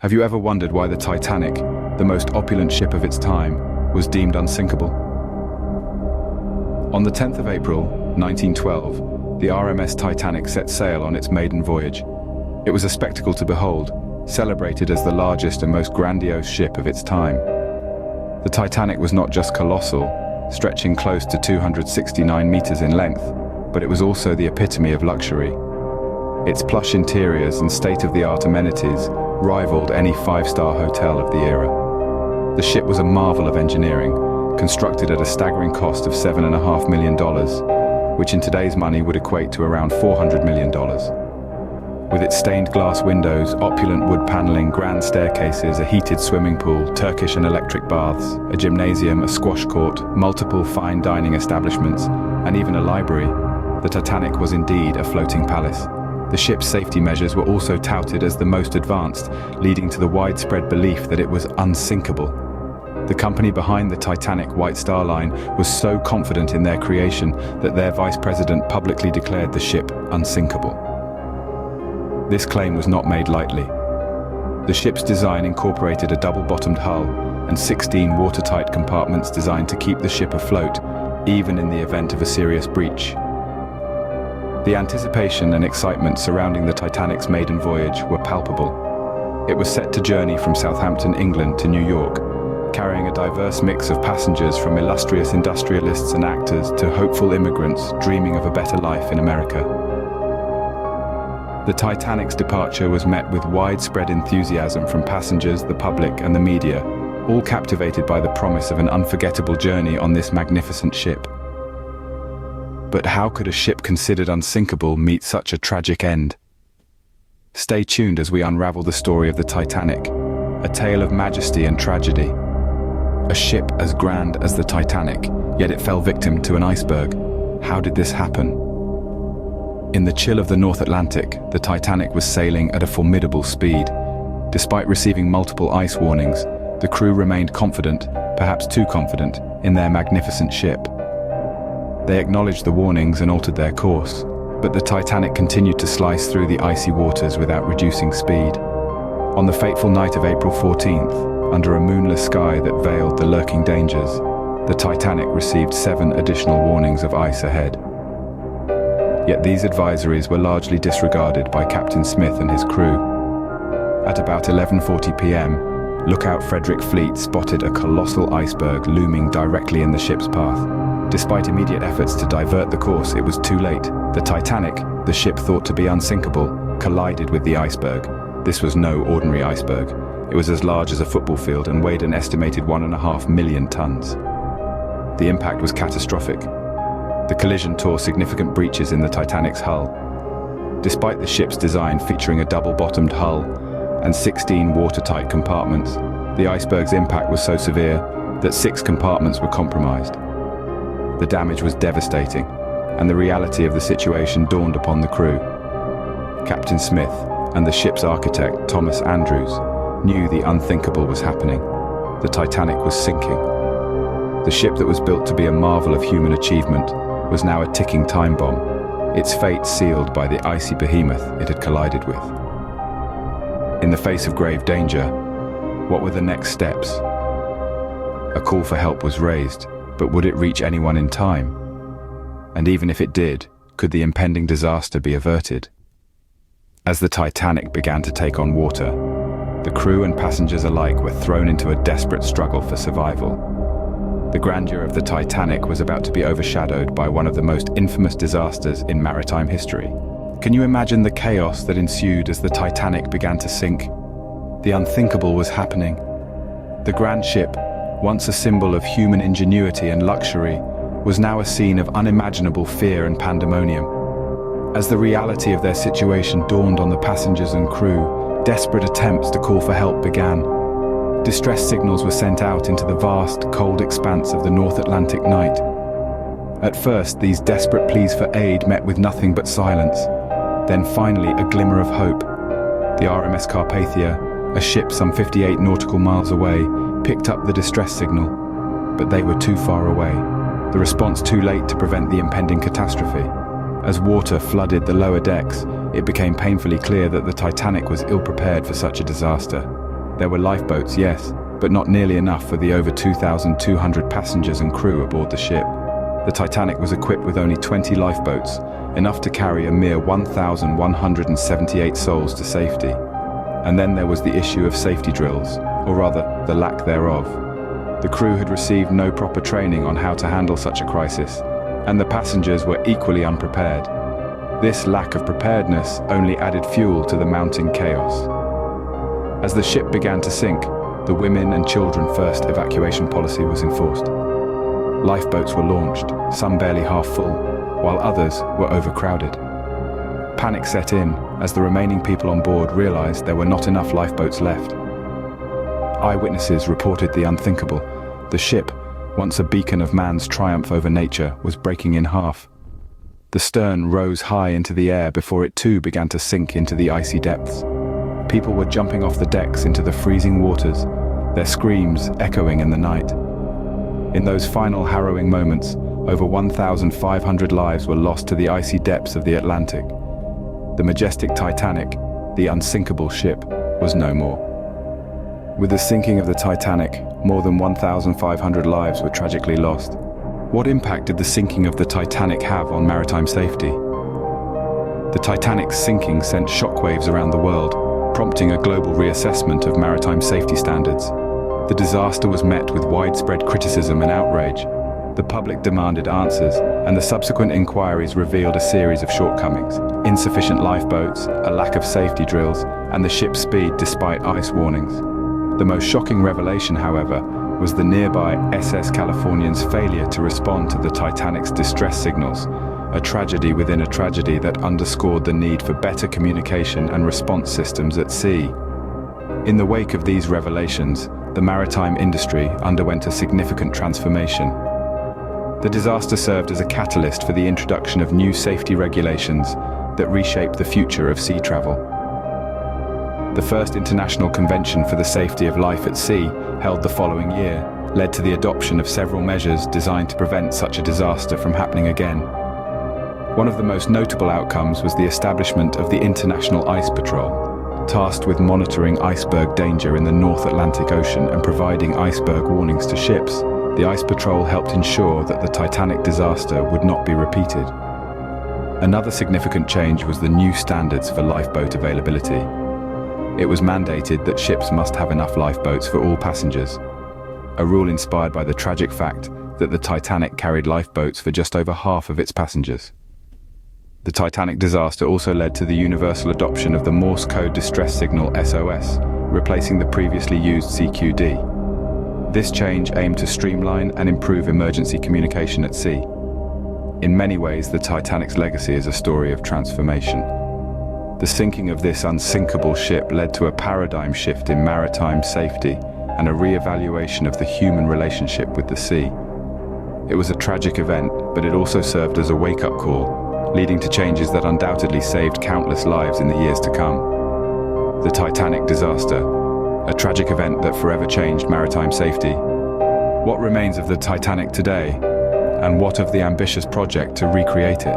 Have you ever wondered why the Titanic, the most opulent ship of its time, was deemed unsinkable? On the 10th of April, 1912, the RMS Titanic set sail on its maiden voyage. It was a spectacle to behold, celebrated as the largest and most grandiose ship of its time. The Titanic was not just colossal, stretching close to 269 meters in length, but it was also the epitome of luxury. Its plush interiors and state-of-the-art amenities rivaled any five-star hotel of the era. The ship was a marvel of engineering, constructed at a staggering cost of $7.5 million, which in today's money would equate to around $400 million. With its stained glass windows, opulent wood paneling, grand staircases, a heated swimming pool, Turkish and electric baths, a gymnasium, a squash court, multiple fine dining establishments, and even a library, the Titanic was indeed a floating palace. The ship's safety measures were also touted as the most advanced, leading to the widespread belief that it was unsinkable. The company behind the Titanic White Star Line was so confident in their creation that their vice president publicly declared the ship unsinkable. This claim was not made lightly. The ship's design incorporated a double-bottomed hull and 16 watertight compartments designed to keep the ship afloat, even in the event of a serious breach. The anticipation and excitement surrounding the Titanic's maiden voyage were palpable. It was set to journey from Southampton, England to New York, carrying a diverse mix of passengers from illustrious industrialists and actors to hopeful immigrants dreaming of a better life in America. The Titanic's departure was met with widespread enthusiasm from passengers, the public, and the media, all captivated by the promise of an unforgettable journey on this magnificent ship. But how could a ship considered unsinkable meet such a tragic end? Stay tuned as we unravel the story of the Titanic, a tale of majesty and tragedy. A ship as grand as the Titanic, yet it fell victim to an iceberg. How did this happen? In the chill of the North Atlantic, the Titanic was sailing at a formidable speed. Despite receiving multiple ice warnings, the crew remained confident, perhaps too confident, in their magnificent ship. They acknowledged the warnings and altered their course, but the Titanic continued to slice through the icy waters without reducing speed. On the fateful night of April 14th, under a moonless sky that veiled the lurking dangers, the Titanic received 7 additional warnings of ice ahead. Yet these advisories were largely disregarded by Captain Smith and his crew. At about 11:40 p.m., lookout Frederick Fleet spotted a colossal iceberg looming directly in the ship's path. Despite immediate efforts to divert the course, it was too late. The Titanic, the ship thought to be unsinkable, collided with the iceberg. This was no ordinary iceberg. It was as large as a football field and weighed an estimated 1.5 million tons. The impact was catastrophic. The collision tore significant breaches in the Titanic's hull. Despite the ship's design featuring a double-bottomed hull and 16 watertight compartments, the iceberg's impact was so severe that 6 compartments were compromised. The damage was devastating, and the reality of the situation dawned upon the crew. Captain Smith and the ship's architect, Thomas Andrews, knew the unthinkable was happening. The Titanic was sinking. The ship that was built to be a marvel of human achievement was now a ticking time bomb, its fate sealed by the icy behemoth it had collided with. In the face of grave danger, what were the next steps? A call for help was raised, but would it reach anyone in time? And even if it did, could the impending disaster be averted? As the Titanic began to take on water, the crew and passengers alike were thrown into a desperate struggle for survival. The grandeur of the Titanic was about to be overshadowed by one of the most infamous disasters in maritime history. Can you imagine the chaos that ensued as the Titanic began to sink? The unthinkable was happening. The grand ship, once a symbol of human ingenuity and luxury, was now a scene of unimaginable fear and pandemonium. As the reality of their situation dawned on the passengers and crew, desperate attempts to call for help began. Distress signals were sent out into the vast, cold expanse of the North Atlantic night. At first, these desperate pleas for aid met with nothing but silence. Then finally, a glimmer of hope. The RMS Carpathia, a ship some 58 nautical miles away, picked up the distress signal, but they were too far away. The response too late to prevent the impending catastrophe. As water flooded the lower decks, it became painfully clear that the Titanic was ill-prepared for such a disaster. There were lifeboats, yes, but not nearly enough for the over 2,200 passengers and crew aboard the ship. The Titanic was equipped with only 20 lifeboats, enough to carry a mere 1,178 souls to safety. And then there was the issue of safety drills, or rather, the lack thereof. The crew had received no proper training on how to handle such a crisis, and the passengers were equally unprepared. This lack of preparedness only added fuel to the mounting chaos. As the ship began to sink, the women and children first evacuation policy was enforced. Lifeboats were launched, some barely half full, while others were overcrowded. Panic set in as the remaining people on board realized there were not enough lifeboats left. Eyewitnesses reported the unthinkable. The ship, once a beacon of man's triumph over nature, was breaking in half. The stern rose high into the air before it too began to sink into the icy depths. People were jumping off the decks into the freezing waters, their screams echoing in the night. In those final harrowing moments, over 1,500 lives were lost to the icy depths of the Atlantic. The majestic Titanic, the unsinkable ship, was no more. With the sinking of the Titanic, more than 1,500 lives were tragically lost. What impact did the sinking of the Titanic have on maritime safety? The Titanic's sinking sent shockwaves around the world, prompting a global reassessment of maritime safety standards. The disaster was met with widespread criticism and outrage. The public demanded answers, and the subsequent inquiries revealed a series of shortcomings: insufficient lifeboats, a lack of safety drills, and the ship's speed despite ice warnings. The most shocking revelation, however, was the nearby SS Californian's failure to respond to the Titanic's distress signals, a tragedy within a tragedy that underscored the need for better communication and response systems at sea. In the wake of these revelations, the maritime industry underwent a significant transformation. The disaster served as a catalyst for the introduction of new safety regulations that reshaped the future of sea travel. The first International Convention for the Safety of Life at Sea, held the following year, led to the adoption of several measures designed to prevent such a disaster from happening again. One of the most notable outcomes was the establishment of the International Ice Patrol. Tasked with monitoring iceberg danger in the North Atlantic Ocean and providing iceberg warnings to ships, the Ice Patrol helped ensure that the Titanic disaster would not be repeated. Another significant change was the new standards for lifeboat availability. It was mandated that ships must have enough lifeboats for all passengers, a rule inspired by the tragic fact that the Titanic carried lifeboats for just over half of its passengers. The Titanic disaster also led to the universal adoption of the Morse code distress signal SOS, replacing the previously used CQD. This change aimed to streamline and improve emergency communication at sea. In many ways, the Titanic's legacy is a story of transformation. The sinking of this unsinkable ship led to a paradigm shift in maritime safety and a re-evaluation of the human relationship with the sea. It was a tragic event, but it also served as a wake-up call, leading to changes that undoubtedly saved countless lives in the years to come. The Titanic disaster, a tragic event that forever changed maritime safety. What remains of the Titanic today, and what of the ambitious project to recreate it?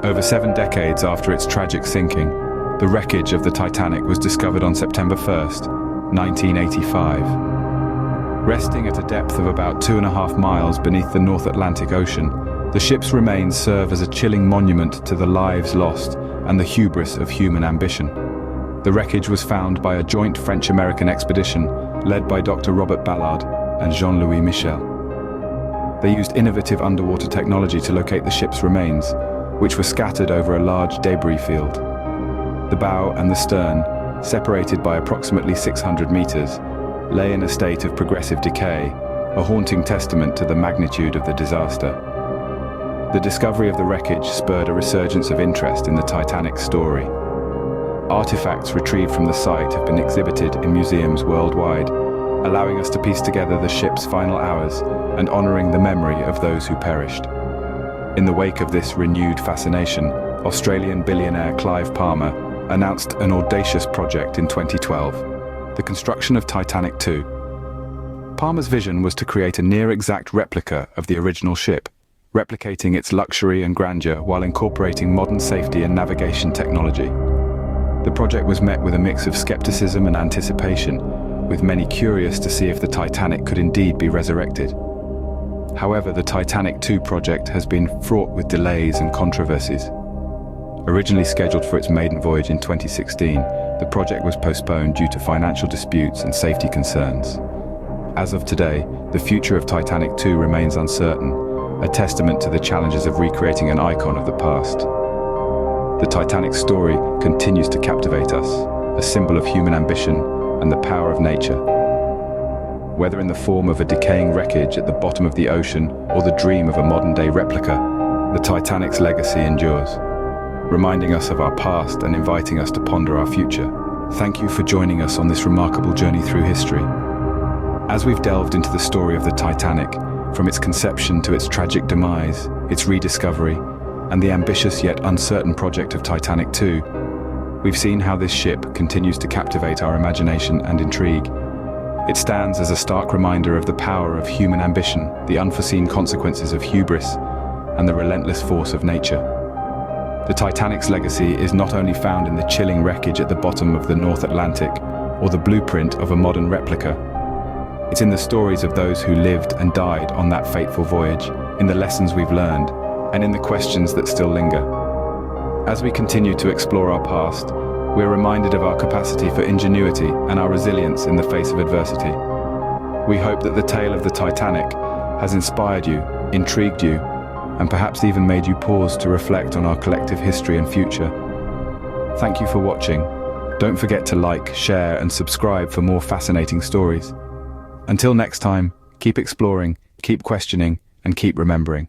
Over 7 decades after its tragic sinking, the wreckage of the Titanic was discovered on September 1st, 1985. Resting at a depth of about 2.5 miles beneath the North Atlantic Ocean, the ship's remains serve as a chilling monument to the lives lost and the hubris of human ambition. The wreckage was found by a joint French-American expedition led by Dr. Robert Ballard and Jean-Louis Michel. They used innovative underwater technology to locate the ship's remains, which were scattered over a large debris field. The bow and the stern, separated by approximately 600 meters, lay in a state of progressive decay, a haunting testament to the magnitude of the disaster. The discovery of the wreckage spurred a resurgence of interest in the Titanic's story. Artifacts retrieved from the site have been exhibited in museums worldwide, allowing us to piece together the ship's final hours and honoring the memory of those who perished. In the wake of this renewed fascination, Australian billionaire Clive Palmer announced an audacious project in 2012, the construction of Titanic II. Palmer's vision was to create a near-exact replica of the original ship, replicating its luxury and grandeur while incorporating modern safety and navigation technology. The project was met with a mix of skepticism and anticipation, with many curious to see if the Titanic could indeed be resurrected. However, the Titanic II project has been fraught with delays and controversies. Originally scheduled for its maiden voyage in 2016, the project was postponed due to financial disputes and safety concerns. As of today, the future of Titanic II remains uncertain, a testament to the challenges of recreating an icon of the past. The Titanic story continues to captivate us, a symbol of human ambition and the power of nature. Whether in the form of a decaying wreckage at the bottom of the ocean or the dream of a modern-day replica, the Titanic's legacy endures, reminding us of our past and inviting us to ponder our future. Thank you for joining us on this remarkable journey through history. As we've delved into the story of the Titanic, from its conception to its tragic demise, its rediscovery, and the ambitious yet uncertain project of Titanic II, we've seen how this ship continues to captivate our imagination and intrigue. It stands as a stark reminder of the power of human ambition, the unforeseen consequences of hubris, and the relentless force of nature. The Titanic's legacy is not only found in the chilling wreckage at the bottom of the North Atlantic or the blueprint of a modern replica. It's in the stories of those who lived and died on that fateful voyage, in the lessons we've learned, and in the questions that still linger. As we continue to explore our past, we're reminded of our capacity for ingenuity and our resilience in the face of adversity. We hope that the tale of the Titanic has inspired you, intrigued you, and perhaps even made you pause to reflect on our collective history and future. Thank you for watching. Don't forget to like, share, and subscribe for more fascinating stories. Until next time, keep exploring, keep questioning, and keep remembering.